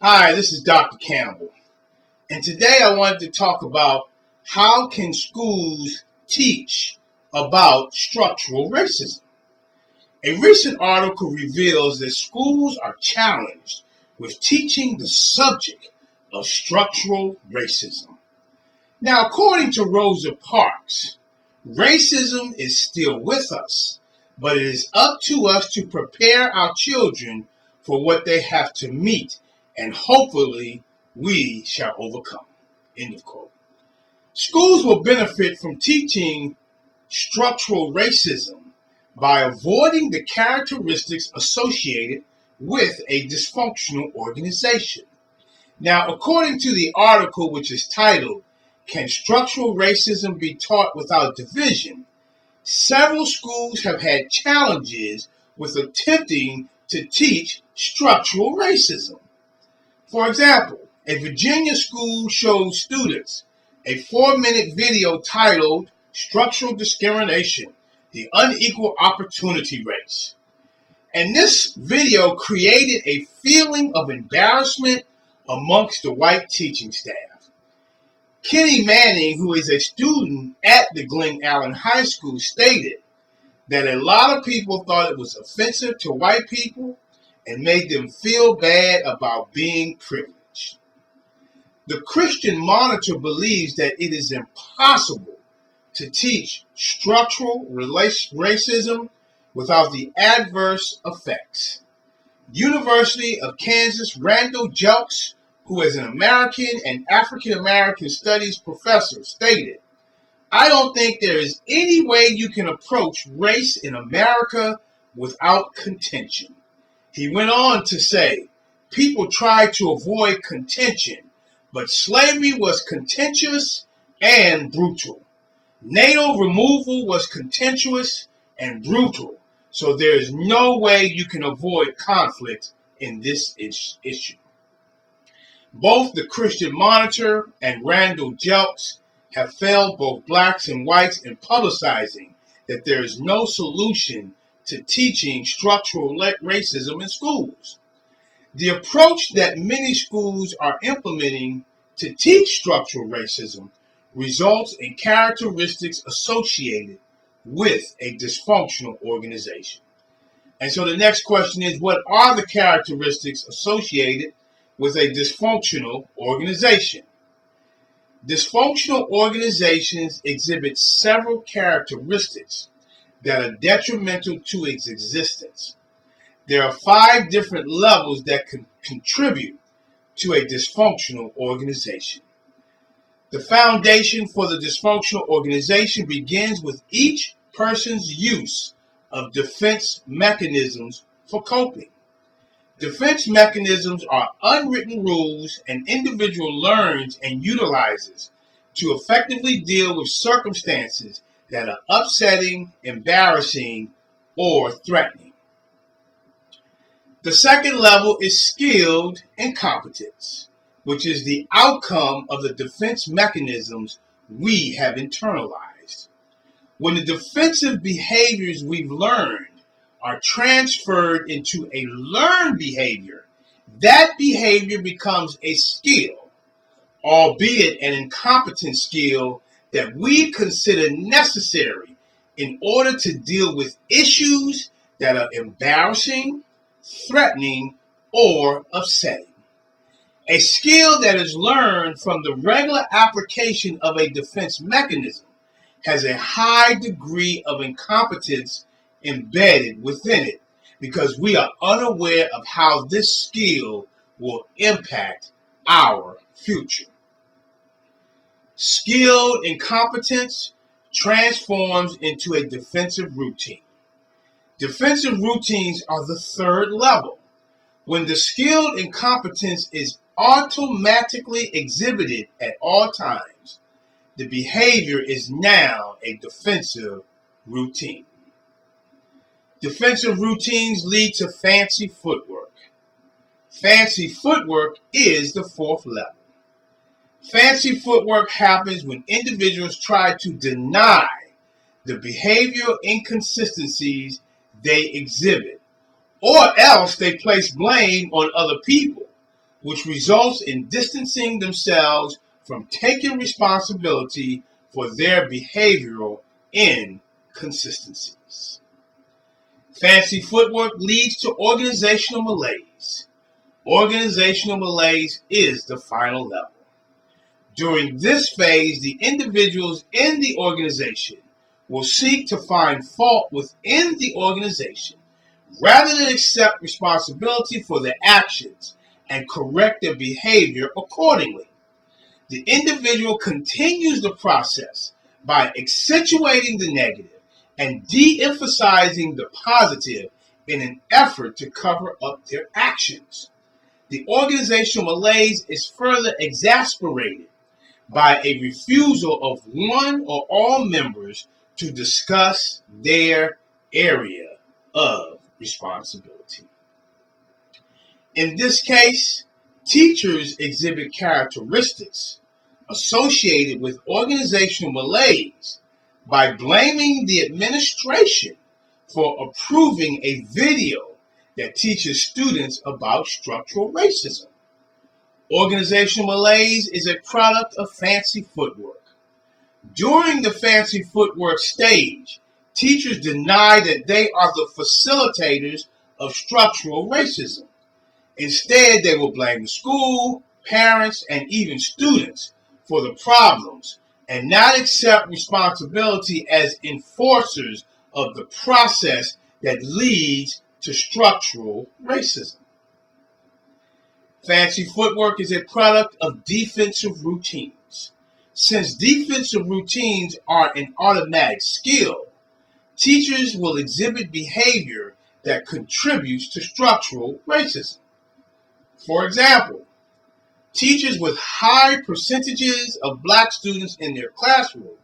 Hi, this is Dr. Campbell, and today I wanted to talk about how can schools teach about structural racism. A recent article reveals that schools are challenged with teaching the subject of structural racism. Now, according to Rosa Parks, racism is still with us, but it is up to us to prepare our children for what they have to meet, and hopefully we shall overcome. End of quote. Schools will benefit from teaching structural racism by avoiding the characteristics associated with a dysfunctional organization. Now, according to the article, which is titled, "Can Structural Racism Be Taught Without Division?" Several schools have had challenges with attempting to teach structural racism. For example, a Virginia school showed students a 4-minute video titled "Structural Discrimination: The Unequal Opportunity Race." And this video created a feeling of embarrassment amongst the white teaching staff. Kenny Manning, who is a student at the Glen Allen High School, stated that a lot of people thought it was offensive to white people and made them feel bad about being privileged. The Christian Monitor believes that it is impossible to teach structural racism without the adverse effects. University of Kansas Randall Jelks, who is an American and African American Studies professor, stated, "I don't think there is any way you can approach race in America without contention." He went on to say, "People try to avoid contention, but slavery was contentious and brutal. NATO removal was contentious and brutal, so there is no way you can avoid conflict in this issue." Both the Christian Monitor and Randall Jelks have failed both blacks and whites in publicizing that there is no solution to teaching structural racism in schools. The approach that many schools are implementing to teach structural racism results in characteristics associated with a dysfunctional organization. And so the next question is, what are the characteristics associated with a dysfunctional organization? Dysfunctional organizations exhibit several characteristics that are detrimental to its existence. There are 5 different levels that can contribute to a dysfunctional organization. The foundation for the dysfunctional organization begins with each person's use of defense mechanisms for coping. Defense mechanisms are unwritten rules an individual learns and utilizes to effectively deal with circumstances that are upsetting, embarrassing, or threatening. The second level is skilled incompetence, which is the outcome of the defense mechanisms we have internalized. When the defensive behaviors we've learned are transferred into a learned behavior, that behavior becomes a skill, albeit an incompetent skill that we consider necessary in order to deal with issues that are embarrassing, threatening, or upsetting. A skill that is learned from the regular application of a defense mechanism has a high degree of incompetence embedded within it because we are unaware of how this skill will impact our future. Skilled incompetence transforms into a defensive routine. Defensive routines are the third level. When the skilled incompetence is automatically exhibited at all times, the behavior is now a defensive routine. Defensive routines lead to fancy footwork. Fancy footwork is the 4th level. Fancy footwork happens when individuals try to deny the behavioral inconsistencies they exhibit, or else they place blame on other people, which results in distancing themselves from taking responsibility for their behavioral inconsistencies. Fancy footwork leads to organizational malaise. Organizational malaise is the final level. During this phase, the individuals in the organization will seek to find fault within the organization rather than accept responsibility for their actions and correct their behavior accordingly. The individual continues the process by accentuating the negative and de-emphasizing the positive in an effort to cover up their actions. The organizational malaise is further exacerbated by a refusal of one or all members to discuss their area of responsibility. In this case, teachers exhibit characteristics associated with organizational malaise by blaming the administration for approving a video that teaches students about structural racism. Organizational malaise is a product of fancy footwork. During the fancy footwork stage, teachers deny that they are the facilitators of structural racism. Instead, they will blame the school, parents, and even students for the problems and not accept responsibility as enforcers of the process that leads to structural racism. Fancy footwork is a product of defensive routines. Since defensive routines are an automatic skill, teachers will exhibit behavior that contributes to structural racism. For example, teachers with high percentages of black students in their classroom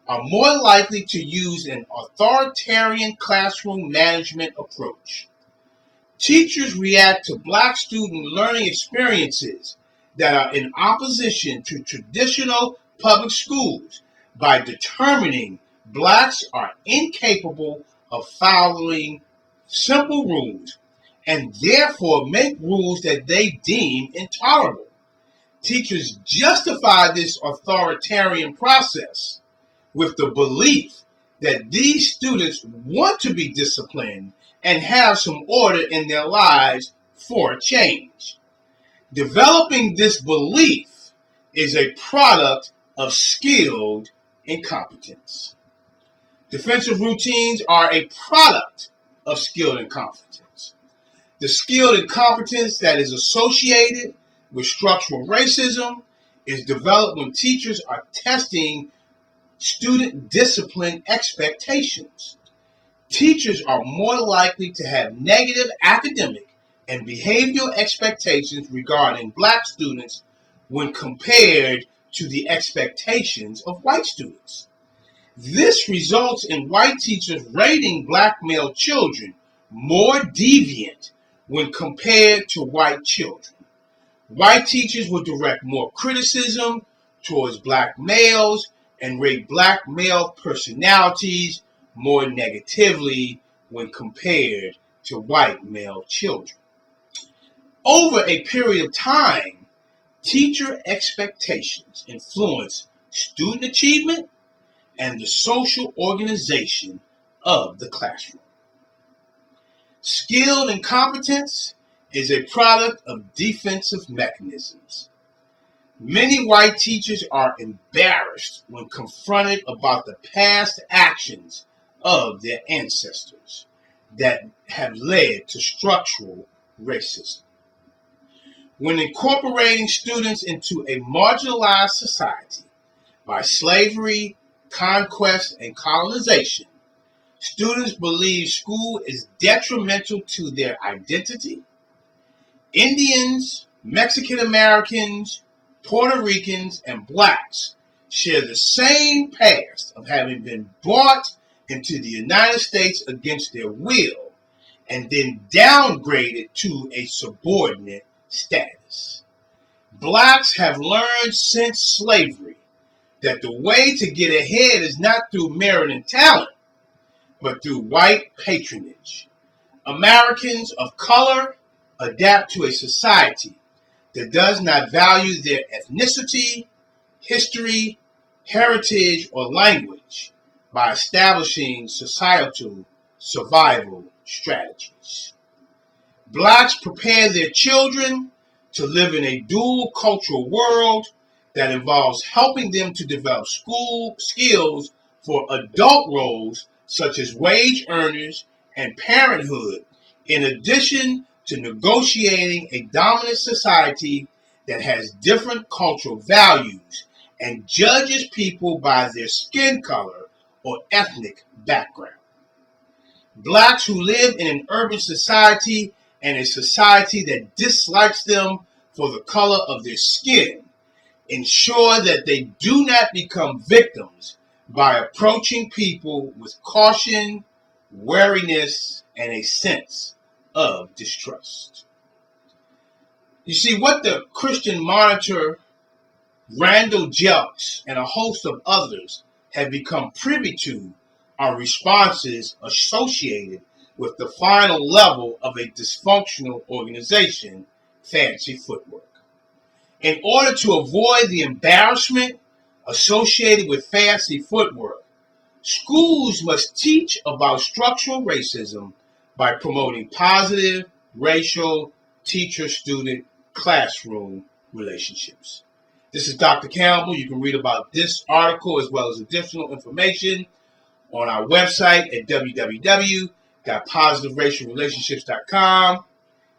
are more likely to use an authoritarian classroom management approach. Teachers react to black student learning experiences that are in opposition to traditional public schools by determining blacks are incapable of following simple rules and therefore make rules that they deem intolerable. Teachers justify this authoritarian process with the belief that these students want to be disciplined and have some order in their lives for a change. Developing this belief is a product of skilled incompetence. Defensive routines are a product of skilled incompetence. The skilled incompetence that is associated with structural racism is developed when teachers are testing student discipline expectations. Teachers are more likely to have negative academic and behavioral expectations regarding black students when compared to the expectations of white students. This results in white teachers rating black male children more deviant when compared to white children. White teachers will direct more criticism towards black males and rate black male personalities more negatively when compared to white male children. Over a period of time, teacher expectations influence student achievement and the social organization of the classroom. Skilled incompetence is a product of defensive mechanisms. Many white teachers are embarrassed when confronted about the past actions of their ancestors that have led to structural racism. When incorporating students into a marginalized society by slavery, conquest, and colonization, students believe school is detrimental to their identity. Indians, Mexican Americans, Puerto Ricans, and blacks share the same past of having been brought into the United States against their will and then downgraded to a subordinate status. Blacks have learned since slavery that the way to get ahead is not through merit and talent, but through white patronage. Americans of color adapt to a society that does not value their ethnicity, history, heritage, or language by establishing societal survival strategies. Blacks prepare their children to live in a dual cultural world that involves helping them to develop school skills for adult roles such as wage earners and parenthood, in addition to negotiating a dominant society that has different cultural values and judges people by their skin color or ethnic background. Blacks who live in an urban society and a society that dislikes them for the color of their skin ensure that they do not become victims by approaching people with caution, wariness, and a sense of distrust. You see, what the Christian Monitor, Randall Jelks, and a host of others have become privy to are responses associated with the final level of a dysfunctional organization, Fancy Footwork. In order to avoid the embarrassment associated with Fancy Footwork, schools must teach about structural racism by promoting positive racial teacher-student classroom relationships. This is Dr. Campbell. You can read about this article as well as additional information on our website at www.positiveracialrelationships.com.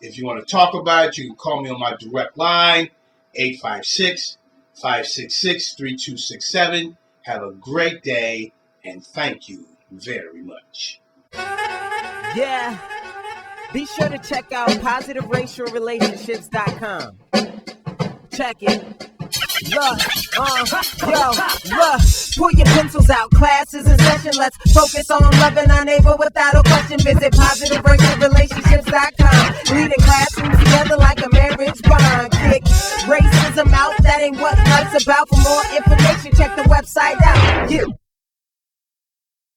If you want to talk about it, you can call me on my direct line, 856-566-3267. Have a great day, and thank you very much. Yeah. Be sure to check out positiveracialrelationships.com. Check it. Look, pull your pencils out, class is in session. Let's focus on loving our neighbor without a question. Visit positiveracialrelationships.com. Leading classrooms together like a marriage bond. Kick racism out, that ain't what life's about. For more information, check the website out.